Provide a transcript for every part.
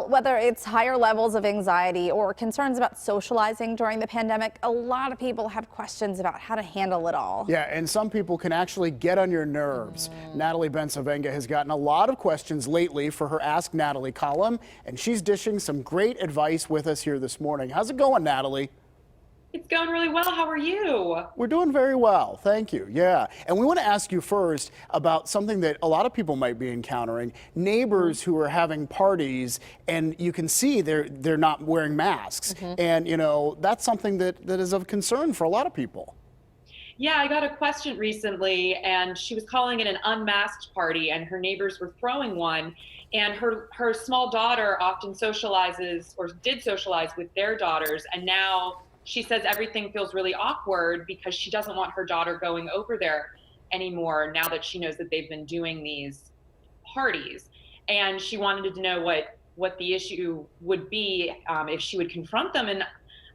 Well, whether it's higher levels of anxiety or concerns about socializing during the pandemic, a lot of people have questions about how to handle it all. Yeah, and some people can actually get on your nerves. Natalie Bencivenga has gotten a lot of questions lately for her Ask Natalie column, and she's dishing some great advice with us here this morning. How's it going, Natalie? It's going really well. How are you? We're doing very well, thank you. Yeah, and we want to ask you first about something that a lot of people might be encountering: neighbors who are having parties, and you can see they're not wearing masks, and that's something that is of concern for a lot of people. Yeah, I got a question recently, and she was calling it an unmasked party, and her neighbors were throwing one. And her small daughter often socializes, or did socialize, with their daughters, and now she says everything feels really awkward because she doesn't want her daughter going over there anymore now that she knows that they've been doing these parties. And she wanted to know what the issue would be if she would confront them. And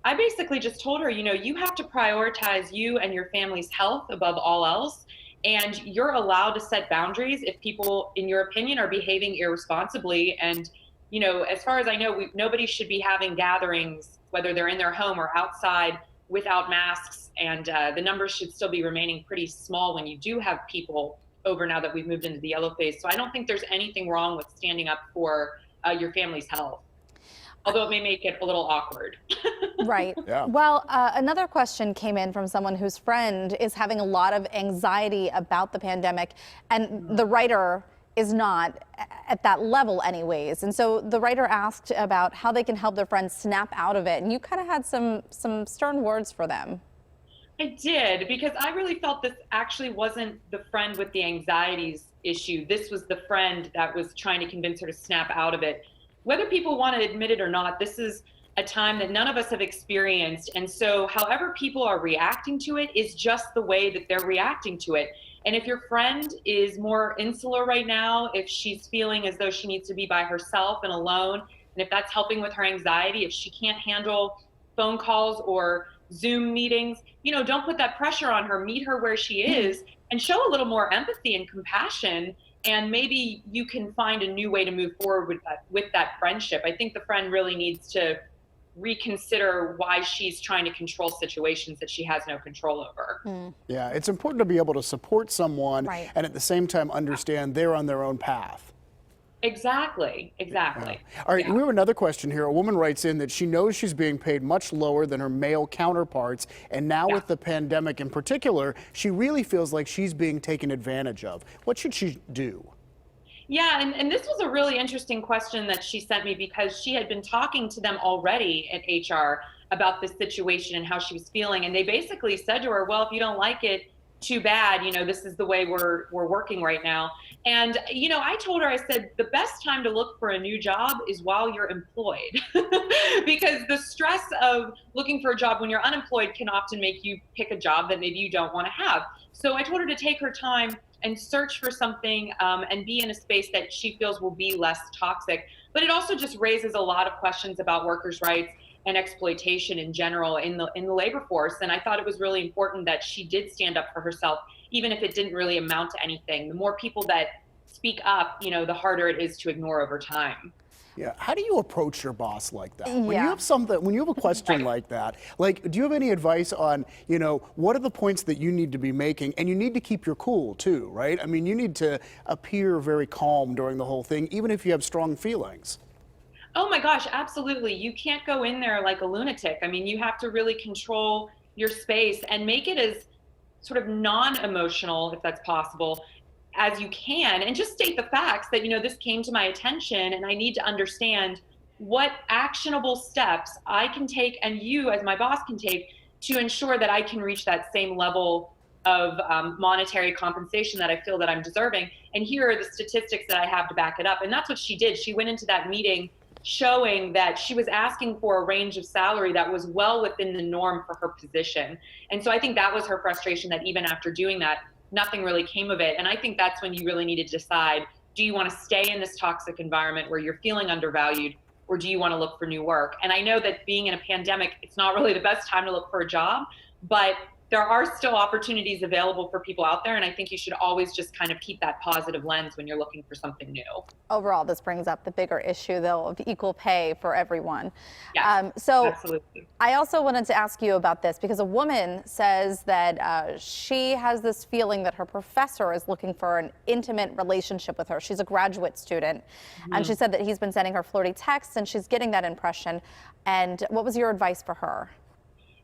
I basically just told her, you have to prioritize you and your family's health above all else. And you're allowed to set boundaries if people, in your opinion, are behaving irresponsibly. And, as far as I know, nobody should be having gatherings, whether they're in their home or outside, without masks. And the numbers should still be remaining pretty small when you do have people over now that we've moved into the yellow phase. So I don't think there's anything wrong with standing up for your family's health, although it may make it a little awkward. Right. Yeah. Well, another question came in from someone whose friend is having a lot of anxiety about the pandemic, and the writer is not at that level anyways. And so the writer asked about how they can help their friends snap out of it. And you kind of had some stern words for them. I did, because I really felt this actually wasn't the friend with the anxieties issue. This was the friend that was trying to convince her to snap out of it. Whether people want to admit it or not, this is a time that none of us have experienced. And so however people are reacting to it is just the way that they're reacting to it. And if your friend is more insular right now, if she's feeling as though she needs to be by herself and alone, and if that's helping with her anxiety, if she can't handle phone calls or Zoom meetings, don't put that pressure on her. Meet her where she is and show a little more empathy and compassion. And maybe you can find a new way to move forward with that friendship. I think the friend really needs to reconsider why she's trying to control situations that she has no control over. Yeah, it's important to be able to support someone, Right, and at the same time understand they're on their own path. Exactly. Yeah. All right, we have another question here. A woman writes in that she knows she's being paid much lower than her male counterparts, and now with the pandemic in particular, she really feels like she's being taken advantage of. What should she do? Yeah, and this was a really interesting question that she sent me, because she had been talking to them already at HR about this situation and how she was feeling. And they basically said to her, well, if you don't like it, too bad, this is the way we're working right now. And, I told her, I said, the best time to look for a new job is while you're employed, because the stress of looking for a job when you're unemployed can often make you pick a job that maybe you don't want to have. So I told her to take her time and search for something and be in a space that she feels will be less toxic. But it also just raises a lot of questions about workers' rights and exploitation in general in the labor force. And I thought it was really important that she did stand up for herself, even if it didn't really amount to anything. The more people that speak up, the harder it is to ignore over time. Yeah, how do you approach your boss like that? Yeah. When you have a question like that, do you have any advice on, what are the points that you need to be making? And you need to keep your cool too, right? I mean, you need to appear very calm during the whole thing, even if you have strong feelings. Oh my gosh, absolutely. You can't go in there like a lunatic. I mean, you have to really control your space and make it as sort of non-emotional, if that's possible, as you can, and just state the facts that, this came to my attention and I need to understand what actionable steps I can take and you as my boss can take to ensure that I can reach that same level of monetary compensation that I feel that I'm deserving. And here are the statistics that I have to back it up. And that's what she did. She went into that meeting showing that she was asking for a range of salary that was well within the norm for her position. And so I think that was her frustration, that even after doing that, nothing really came of it. And I think that's when you really need to decide, do you want to stay in this toxic environment where you're feeling undervalued, or do you want to look for new work? And I know that being in a pandemic, it's not really the best time to look for a job, but there are still opportunities available for people out there. And I think you should always just kind of keep that positive lens when you're looking for something new. Overall, this brings up the bigger issue, though, of equal pay for everyone. Yes, So absolutely. I also wanted to ask you about this because a woman says that she has this feeling that her professor is looking for an intimate relationship with her. She's a graduate student, and she said that he's been sending her flirty texts, and she's getting that impression. And what was your advice for her?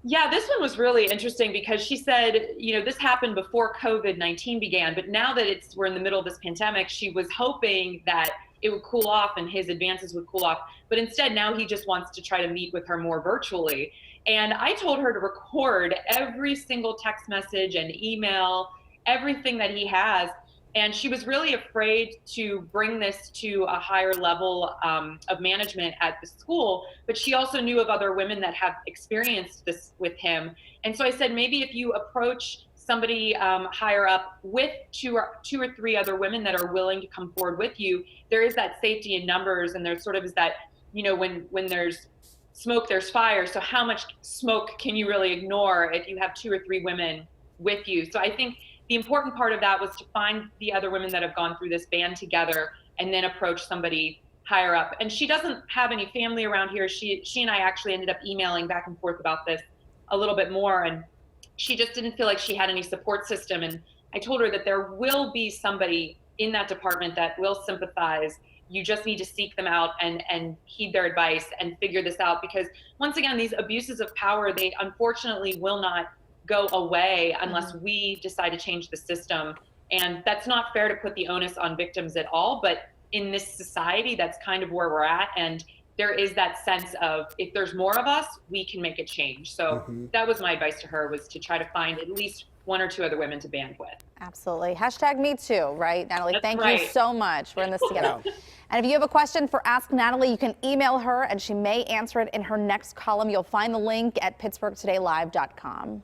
Yeah, this one was really interesting because she said, this happened before COVID-19 began, but now that we're in the middle of this pandemic, she was hoping that it would cool off and his advances would cool off. But instead, now he just wants to try to meet with her more virtually. And I told her to record every single text message and email, everything that he has. And she was really afraid to bring this to a higher level of management at the school, but she also knew of other women that have experienced this with him. And so I said, maybe if you approach somebody higher up with two or three other women that are willing to come forward with you, there is that safety in numbers, and there sort of is that, when there's smoke, there's fire. So how much smoke can you really ignore if you have 2 or 3 women with you? So I think the important part of that was to find the other women that have gone through this, band together, and then approach somebody higher up. And she doesn't have any family around here. She and I actually ended up emailing back and forth about this a little bit more, and she just didn't feel like she had any support system. And I told her that there will be somebody in that department that will sympathize. You just need to seek them out and heed their advice and figure this out, because once again, these abuses of power, they unfortunately will not go away unless we decide to change the system. And that's not fair to put the onus on victims at all, but in this society, that's kind of where we're at. And there is that sense of, if there's more of us, we can make a change. So that was my advice to her, was to try to find at least 1 or 2 other women to band with. Absolutely. #MeToo, right, Natalie? That's Thank right. you so much. We're in this together. And if you have a question for Ask Natalie, you can email her, and she may answer it in her next column. You'll find the link at pittsburghtodaylive.com.